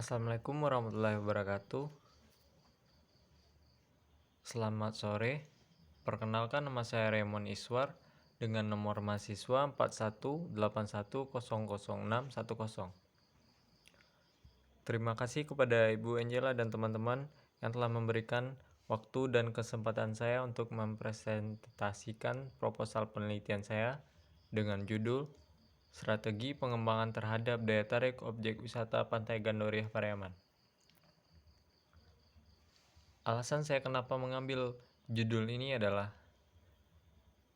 Assalamualaikum warahmatullahi wabarakatuh. Selamat sore. Perkenalkan, nama saya Raymond Iswar dengan nomor mahasiswa 4181000610. Terima kasih kepada Ibu Angela dan teman-teman yang telah memberikan waktu dan kesempatan saya untuk mempresentasikan proposal penelitian saya dengan judul Strategi Pengembangan Terhadap Daya Tarik Objek Wisata Pantai Gandoria Pariaman. Alasan saya kenapa mengambil judul ini adalah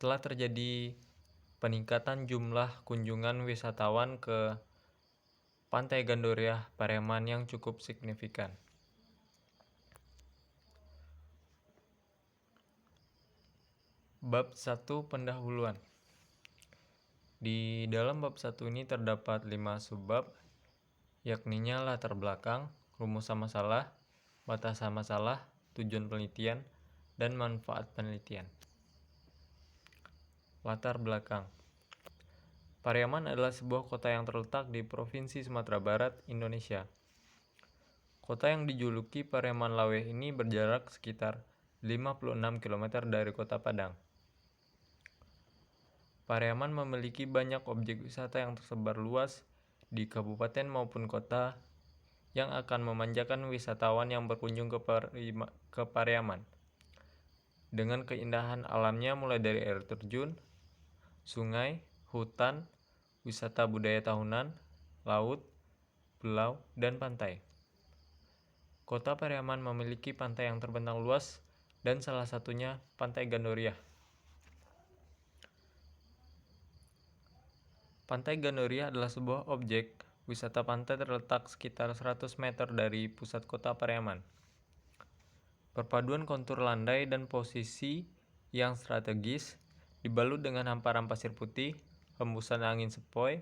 telah terjadi peningkatan jumlah kunjungan wisatawan ke Pantai Gandoria Pariaman yang cukup signifikan. Bab 1 Pendahuluan. Di dalam bab 1 ini terdapat 5 subbab, yakninya latar belakang, rumusan masalah, batasan masalah, tujuan penelitian, dan manfaat penelitian. Latar belakang. Pariaman adalah sebuah kota yang terletak di Provinsi Sumatera Barat, Indonesia. Kota yang dijuluki Pariaman Laweh ini berjarak sekitar 56 km dari Kota Padang. Pariaman memiliki banyak objek wisata yang tersebar luas di kabupaten maupun kota yang akan memanjakan wisatawan yang berkunjung ke Pariaman. Dengan keindahan alamnya mulai dari air terjun, sungai, hutan, wisata budaya tahunan, laut, pulau, dan pantai. Kota Pariaman memiliki pantai yang terbentang luas dan salah satunya Pantai Gandoria. Pantai Gandoria adalah sebuah objek wisata pantai terletak sekitar 100 meter dari pusat kota Pariaman. Perpaduan kontur landai dan posisi yang strategis dibalut dengan hamparan pasir putih, hembusan angin sepoi,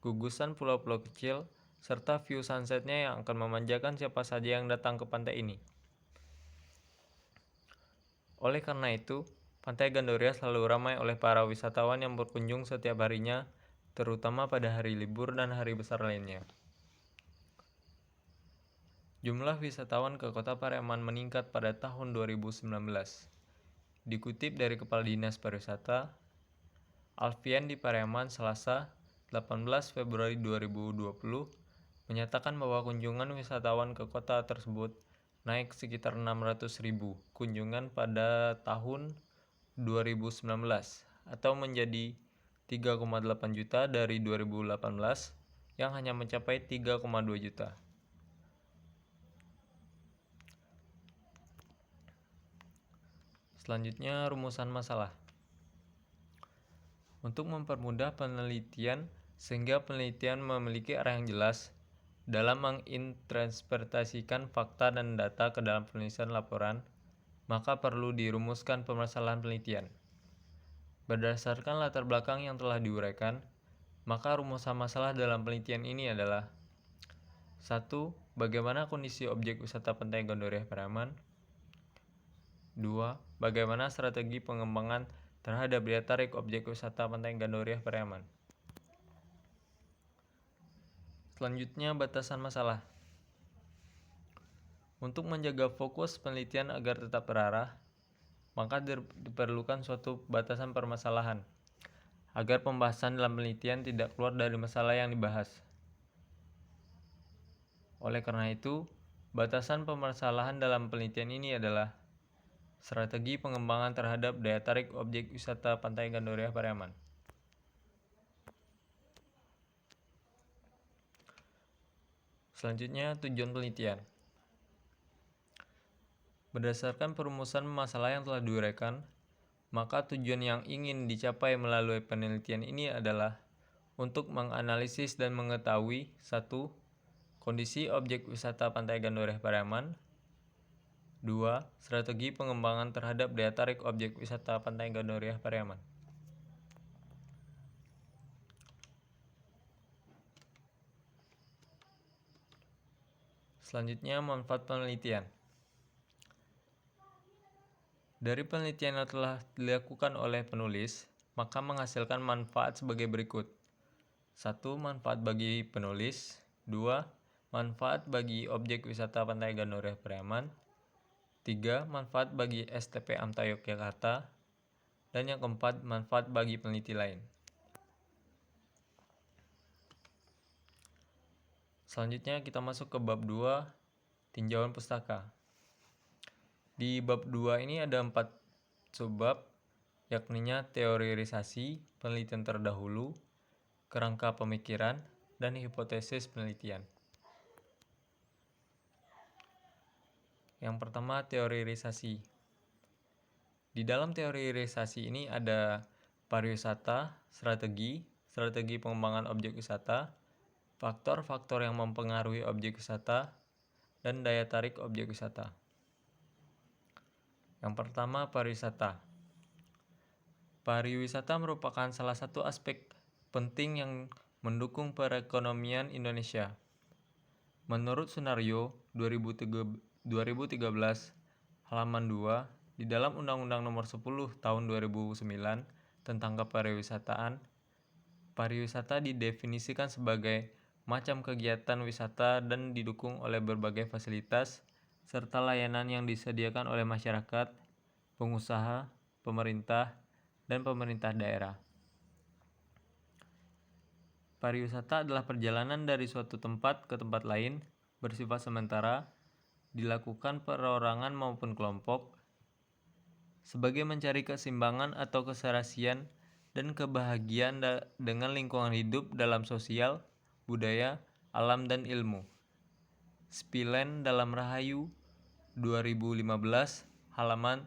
gugusan pulau-pulau kecil, serta view sunsetnya yang akan memanjakan siapa saja yang datang ke pantai ini. Oleh karena itu, Pantai Gandoria selalu ramai oleh para wisatawan yang berkunjung setiap harinya, terutama pada hari libur dan hari besar lainnya. Jumlah wisatawan ke Kota Pariaman meningkat pada tahun 2019. Dikutip dari Kepala Dinas Pariwisata, Alfian di Pariaman Selasa, 18 Februari 2020, menyatakan bahwa kunjungan wisatawan ke kota tersebut naik sekitar 600.000 kunjungan pada tahun 2019 atau menjadi 3,8 juta dari 2018 yang hanya mencapai 3,2 juta. Selanjutnya, rumusan masalah. Untuk mempermudah penelitian sehingga penelitian memiliki arah yang jelas dalam menginterpretasikan fakta dan data ke dalam penulisan laporan, maka perlu dirumuskan permasalahan penelitian. Berdasarkan latar belakang yang telah diuraikan, maka rumusan masalah dalam penelitian ini adalah 1. Bagaimana kondisi objek wisata Pantai Gandoria Pariaman? 2. Bagaimana strategi pengembangan terhadap daya tarik objek wisata Pantai Gandoria Pariaman? Selanjutnya, batasan masalah. Untuk menjaga fokus penelitian agar tetap terarah, maka diperlukan suatu batasan permasalahan, agar pembahasan dalam penelitian tidak keluar dari masalah yang dibahas. Oleh karena itu, batasan permasalahan dalam penelitian ini adalah strategi pengembangan terhadap daya tarik objek wisata Pantai Gandoria Pariaman. Selanjutnya, tujuan penelitian. Berdasarkan perumusan masalah yang telah diuraikan, maka tujuan yang ingin dicapai melalui penelitian ini adalah untuk menganalisis dan mengetahui 1. Kondisi objek wisata Pantai Gandoria Pariaman. 2. Strategi pengembangan terhadap daya tarik objek wisata Pantai Gandoria Pariaman. Selanjutnya, manfaat penelitian. Dari penelitian yang telah dilakukan oleh penulis, maka menghasilkan manfaat sebagai berikut. 1. Manfaat bagi penulis. 2. manfaat bagi objek wisata Pantai Gandorea Priaman. 3. Manfaat bagi STP AMTA Yogyakarta. Dan yang keempat, manfaat bagi peneliti lain. Selanjutnya kita masuk ke bab 2, tinjauan pustaka. Di bab 2 ini ada 4 subbab, yakninya teorisasi, penelitian terdahulu, kerangka pemikiran, dan hipotesis penelitian. Yang pertama, teorisasi. Di dalam teorisasi ini ada pariwisata, strategi pengembangan objek wisata, faktor-faktor yang mempengaruhi objek wisata, dan daya tarik objek wisata. Yang pertama, pariwisata. Pariwisata merupakan salah satu aspek penting yang mendukung perekonomian Indonesia. Menurut Sunario 2013 halaman 2 di dalam Undang-Undang Nomor 10 Tahun 2009 tentang kepariwisataan, pariwisata didefinisikan sebagai macam kegiatan wisata dan didukung oleh berbagai fasilitas serta layanan yang disediakan oleh masyarakat, pengusaha, pemerintah, dan pemerintah daerah. Pariwisata adalah perjalanan dari suatu tempat ke tempat lain bersifat sementara, dilakukan perorangan maupun kelompok, sebagai mencari keseimbangan atau keserasian dan kebahagiaan dengan lingkungan hidup dalam sosial, budaya, alam, dan ilmu. Spilen dalam Rahayu 2015 halaman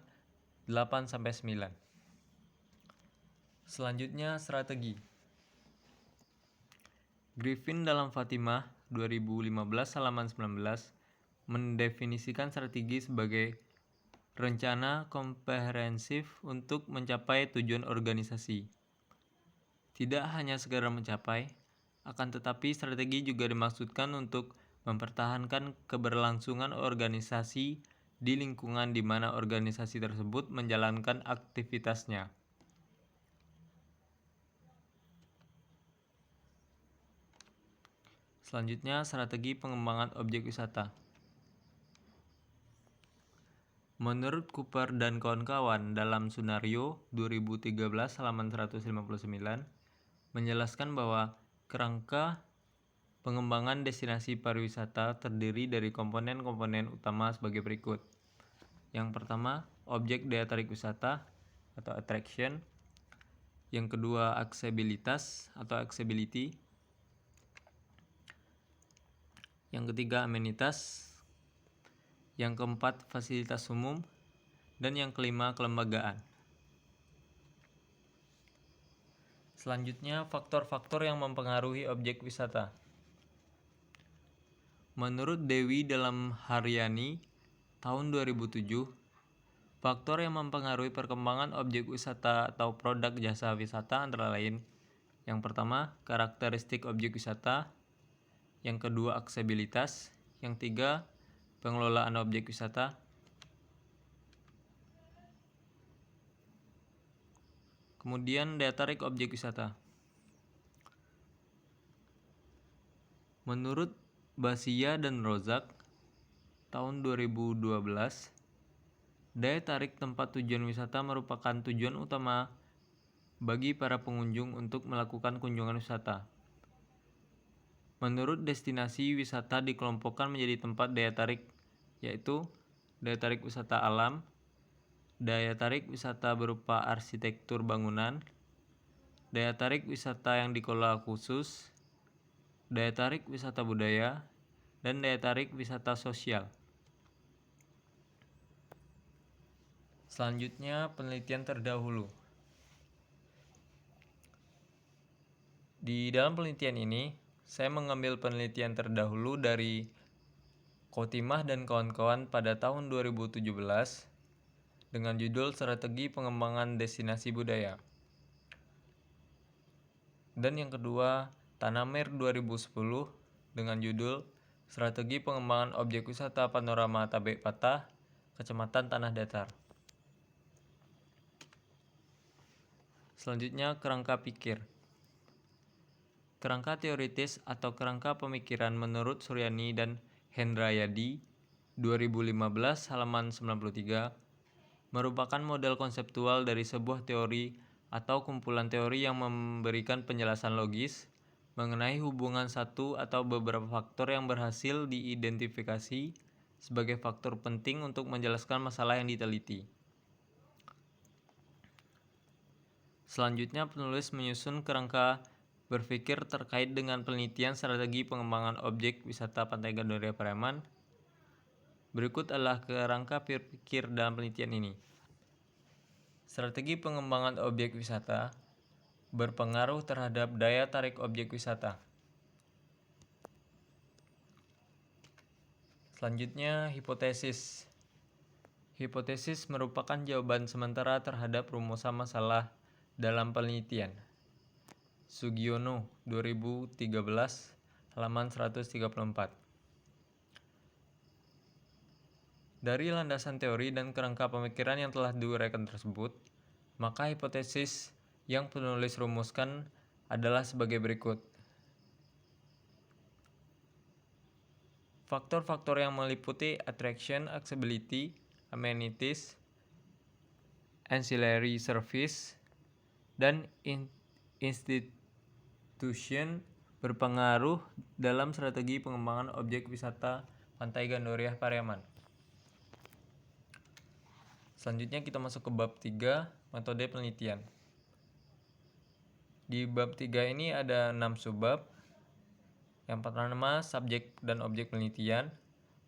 8-9. Selanjutnya, strategi. Griffin dalam Fatimah 2015 halaman 19 mendefinisikan strategi sebagai rencana komprehensif untuk mencapai tujuan organisasi. Tidak hanya sekedar mencapai, akan tetapi strategi juga dimaksudkan untuk mempertahankan keberlangsungan organisasi di lingkungan di mana organisasi tersebut menjalankan aktivitasnya. Selanjutnya, strategi pengembangan objek wisata. Menurut Cooper dan kawan-kawan dalam Sunario 2013 halaman 159 menjelaskan bahwa kerangka pengembangan destinasi pariwisata terdiri dari komponen-komponen utama sebagai berikut. Yang pertama, objek daya tarik wisata atau attraction. Yang kedua, aksesibilitas atau accessibility. Yang ketiga, amenitas. Yang keempat, fasilitas umum. Dan yang kelima, kelembagaan. Selanjutnya, faktor-faktor yang mempengaruhi objek wisata. Menurut Dewi dalam Haryani tahun 2007, faktor yang mempengaruhi perkembangan objek wisata atau produk jasa wisata antara lain: yang pertama, karakteristik objek wisata; yang kedua, aksesibilitas; yang tiga, pengelolaan objek wisata; kemudian daya tarik objek wisata. Menurut Basia dan Rozak tahun 2012, daya tarik tempat tujuan wisata merupakan tujuan utama bagi para pengunjung untuk melakukan kunjungan wisata. Menurut destinasi wisata dikelompokkan menjadi tempat daya tarik, yaitu daya tarik wisata alam, daya tarik wisata berupa arsitektur bangunan, daya tarik wisata yang dikelola khusus, daya tarik wisata budaya, dan daya tarik wisata sosial. Selanjutnya, penelitian terdahulu. Di dalam penelitian ini, saya mengambil penelitian terdahulu dari Khotimah dan kawan-kawan pada tahun 2017 dengan judul Strategi Pengembangan Destinasi Budaya. Dan yang kedua, Tanamir 2010 dengan judul Strategi Pengembangan Objek Wisata Panorama Tabek Patah, Kecamatan Tanah Datar. Selanjutnya, kerangka pikir. Kerangka teoritis atau kerangka pemikiran menurut Suryani dan Hendrayadi 2015 halaman 93 merupakan model konseptual dari sebuah teori atau kumpulan teori yang memberikan penjelasan logis mengenai hubungan satu atau beberapa faktor yang berhasil diidentifikasi sebagai faktor penting untuk menjelaskan masalah yang diteliti. Selanjutnya, penulis menyusun kerangka berpikir terkait dengan penelitian strategi pengembangan objek wisata Pantai Gandoria Pariaman. Berikut adalah kerangka berpikir dalam penelitian ini. Strategi pengembangan objek wisata berpengaruh terhadap daya tarik objek wisata. Selanjutnya, hipotesis. Hipotesis merupakan jawaban sementara terhadap rumusan masalah dalam penelitian. Sugiono 2013 halaman 134. Dari landasan teori dan kerangka pemikiran yang telah diuraikan tersebut, maka hipotesis yang penulis rumuskan adalah sebagai berikut. Faktor-faktor yang meliputi attraction, accessibility, amenities, ancillary service, dan institution berpengaruh dalam strategi pengembangan objek wisata Pantai Gandoria Pariaman. Selanjutnya kita masuk ke bab 3, metode penelitian. Di bab 3 ini ada 6 subbab. Yang pertama, subjek dan objek penelitian,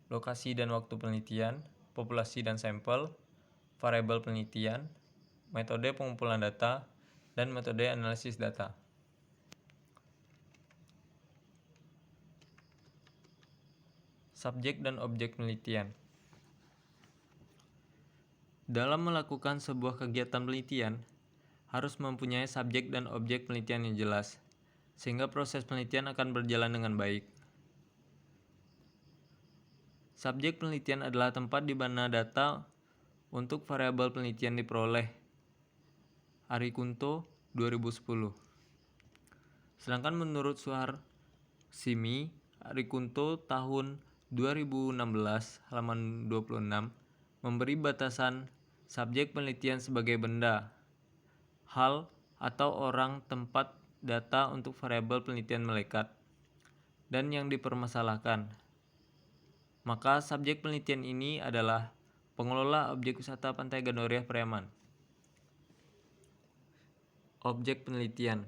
lokasi dan waktu penelitian, populasi dan sampel, variabel penelitian, metode pengumpulan data, dan metode analisis data. Subjek dan objek penelitian. Dalam melakukan sebuah kegiatan penelitian, harus mempunyai subjek dan objek penelitian yang jelas, sehingga proses penelitian akan berjalan dengan baik. Subjek penelitian adalah tempat di mana data untuk variabel penelitian diperoleh. Arikunto 2010. Sedangkan menurut Suharsimi, Arikunto tahun 2016 halaman 26 memberi batasan subjek penelitian sebagai benda, hal, atau orang, tempat, data untuk variabel penelitian melekat, dan yang dipermasalahkan. Maka subjek penelitian ini adalah pengelola objek wisata Pantai Gandoria Pariaman. Objek penelitian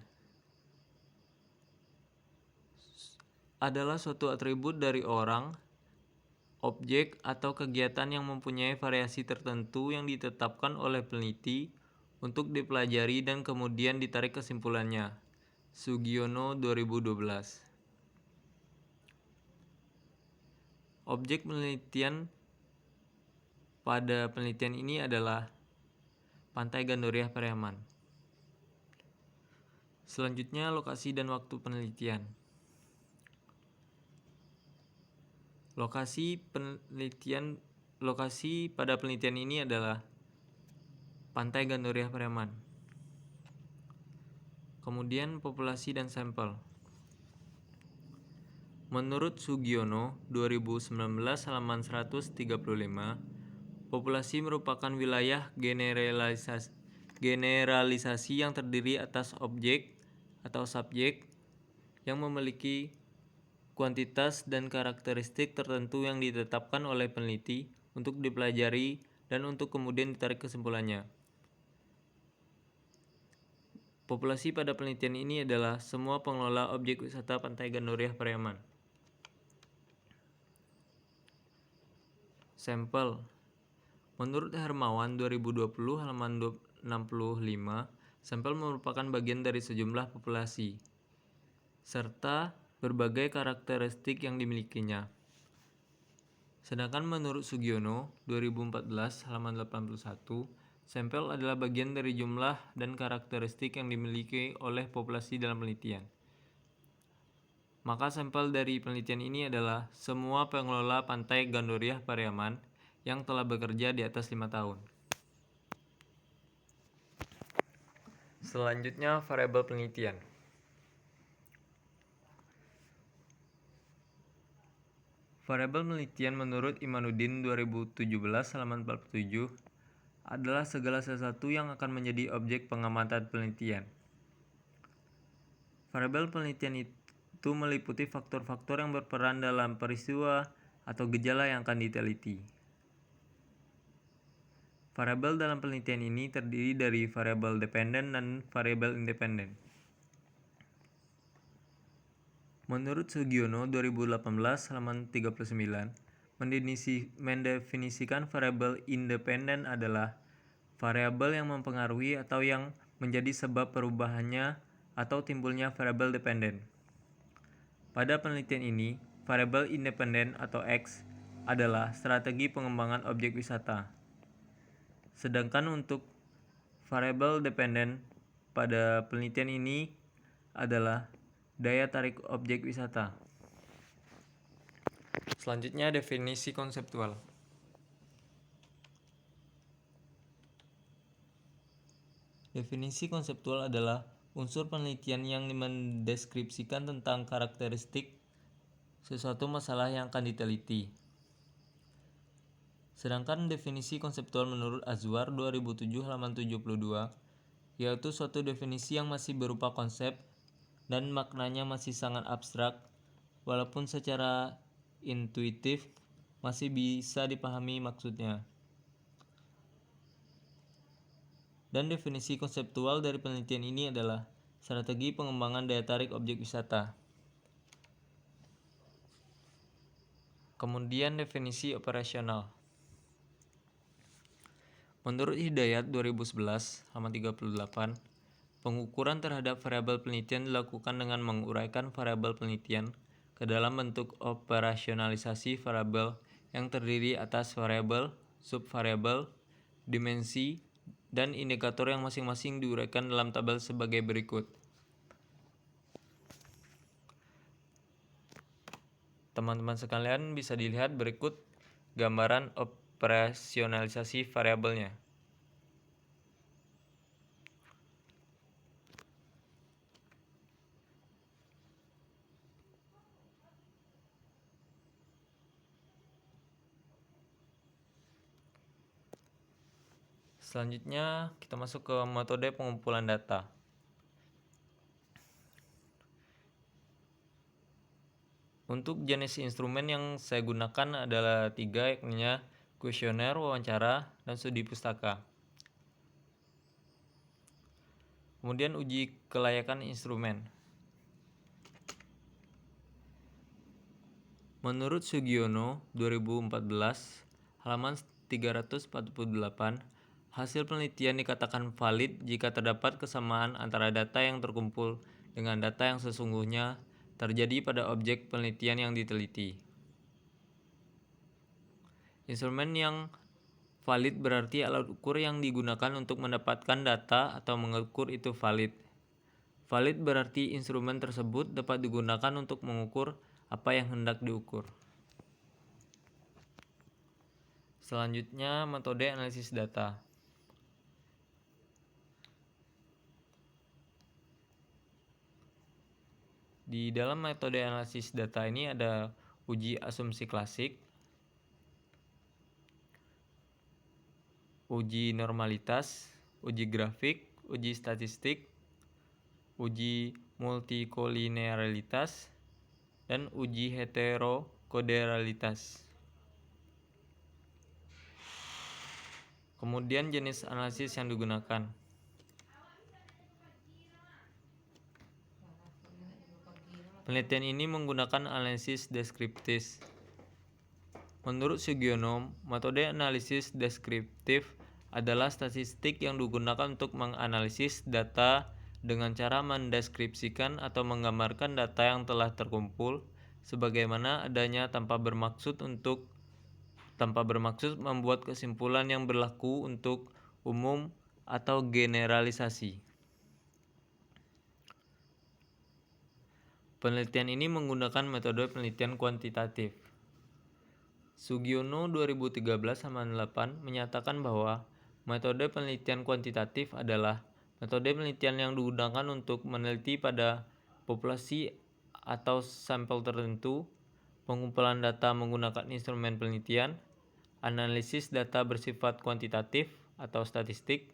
adalah suatu atribut dari orang, objek, atau kegiatan yang mempunyai variasi tertentu yang ditetapkan oleh peneliti untuk dipelajari dan kemudian ditarik kesimpulannya. Sugiono 2012. Objek penelitian pada penelitian ini adalah Pantai Gandoria Pariaman. Selanjutnya, lokasi dan waktu penelitian. Lokasi pada penelitian ini adalah Pantai Gandoria Pariaman. Kemudian populasi dan sampel. Menurut Sugiono 2019 halaman 135, populasi merupakan wilayah generalisasi yang terdiri atas objek atau subjek yang memiliki kuantitas dan karakteristik tertentu yang ditetapkan oleh peneliti untuk dipelajari dan untuk kemudian ditarik kesimpulannya. Populasi pada penelitian ini adalah semua pengelola objek wisata Pantai Gandoria Pariaman. Sampel. Menurut Hermawan 2020 halaman 65, sampel merupakan bagian dari sejumlah populasi serta berbagai karakteristik yang dimilikinya. Sedangkan menurut Sugiono 2014 halaman 81, sampel adalah bagian dari jumlah dan karakteristik yang dimiliki oleh populasi dalam penelitian. Maka sampel dari penelitian ini adalah semua pengelola Pantai Gandoria Pariaman yang telah bekerja di atas 5 tahun. Selanjutnya, variabel penelitian. Variabel penelitian menurut Imanuddin 2017 halaman 47 adalah segala sesuatu yang akan menjadi objek pengamatan penelitian. Variabel penelitian itu meliputi faktor-faktor yang berperan dalam peristiwa atau gejala yang akan diteliti. Variabel dalam penelitian ini terdiri dari variabel dependen dan variabel independen. Menurut Sugiono 2018 halaman 39, mendefinisikan variabel independen adalah variabel yang mempengaruhi atau yang menjadi sebab perubahannya atau timbulnya variabel dependen. Pada penelitian ini, variabel independen atau X adalah strategi pengembangan objek wisata. Sedangkan untuk variabel dependen pada penelitian ini adalah daya tarik objek wisata. Selanjutnya definisi konseptual. Definisi konseptual adalah unsur penelitian yang mendeskripsikan tentang karakteristik sesuatu masalah yang akan diteliti. Sedangkan definisi konseptual menurut Azwar 2007 halaman 72 yaitu suatu definisi yang masih berupa konsep dan maknanya masih sangat abstrak, walaupun secara intuitif masih bisa dipahami maksudnya. Dan definisi konseptual dari penelitian ini adalah strategi pengembangan daya tarik objek wisata. Kemudian definisi operasional. Menurut Hidayat 2011 halaman 38, pengukuran terhadap variabel penelitian dilakukan dengan menguraikan variabel penelitian ke dalam bentuk operasionalisasi variabel yang terdiri atas variabel, subvariabel, dimensi, dan indikator yang masing-masing diuraikan dalam tabel sebagai berikut. Teman-teman sekalian bisa dilihat berikut gambaran operasionalisasi variabelnya. Selanjutnya kita masuk ke metode pengumpulan data. Untuk jenis instrumen yang saya gunakan adalah 3, yakni kuesioner, wawancara, dan studi pustaka. Kemudian uji kelayakan instrumen. Menurut Sugiono 2014 halaman 348, hasil penelitian dikatakan valid jika terdapat kesamaan antara data yang terkumpul dengan data yang sesungguhnya terjadi pada objek penelitian yang diteliti. Instrumen yang valid berarti alat ukur yang digunakan untuk mendapatkan data atau mengukur itu valid. Valid berarti instrumen tersebut dapat digunakan untuk mengukur apa yang hendak diukur. Selanjutnya, metode analisis data. Di dalam metode analisis data ini ada uji asumsi klasik, uji normalitas, uji grafik, uji statistik, uji multikolinearitas, dan uji heterokoderalitas. Kemudian jenis analisis yang digunakan. Penelitian ini menggunakan analisis deskriptif. Menurut Sugiono, metode analisis deskriptif adalah statistik yang digunakan untuk menganalisis data dengan cara mendeskripsikan atau menggambarkan data yang telah terkumpul sebagaimana adanya tanpa bermaksud membuat kesimpulan yang berlaku untuk umum atau generalisasi. Penelitian ini menggunakan metode penelitian kuantitatif. Sugiono 2013 halaman 8 menyatakan bahwa metode penelitian kuantitatif adalah metode penelitian yang digunakan untuk meneliti pada populasi atau sampel tertentu pengumpulan data menggunakan instrumen penelitian, analisis data bersifat kuantitatif atau statistik,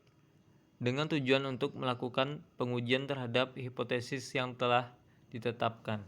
dengan tujuan untuk melakukan pengujian terhadap hipotesis yang telah ditetapkan.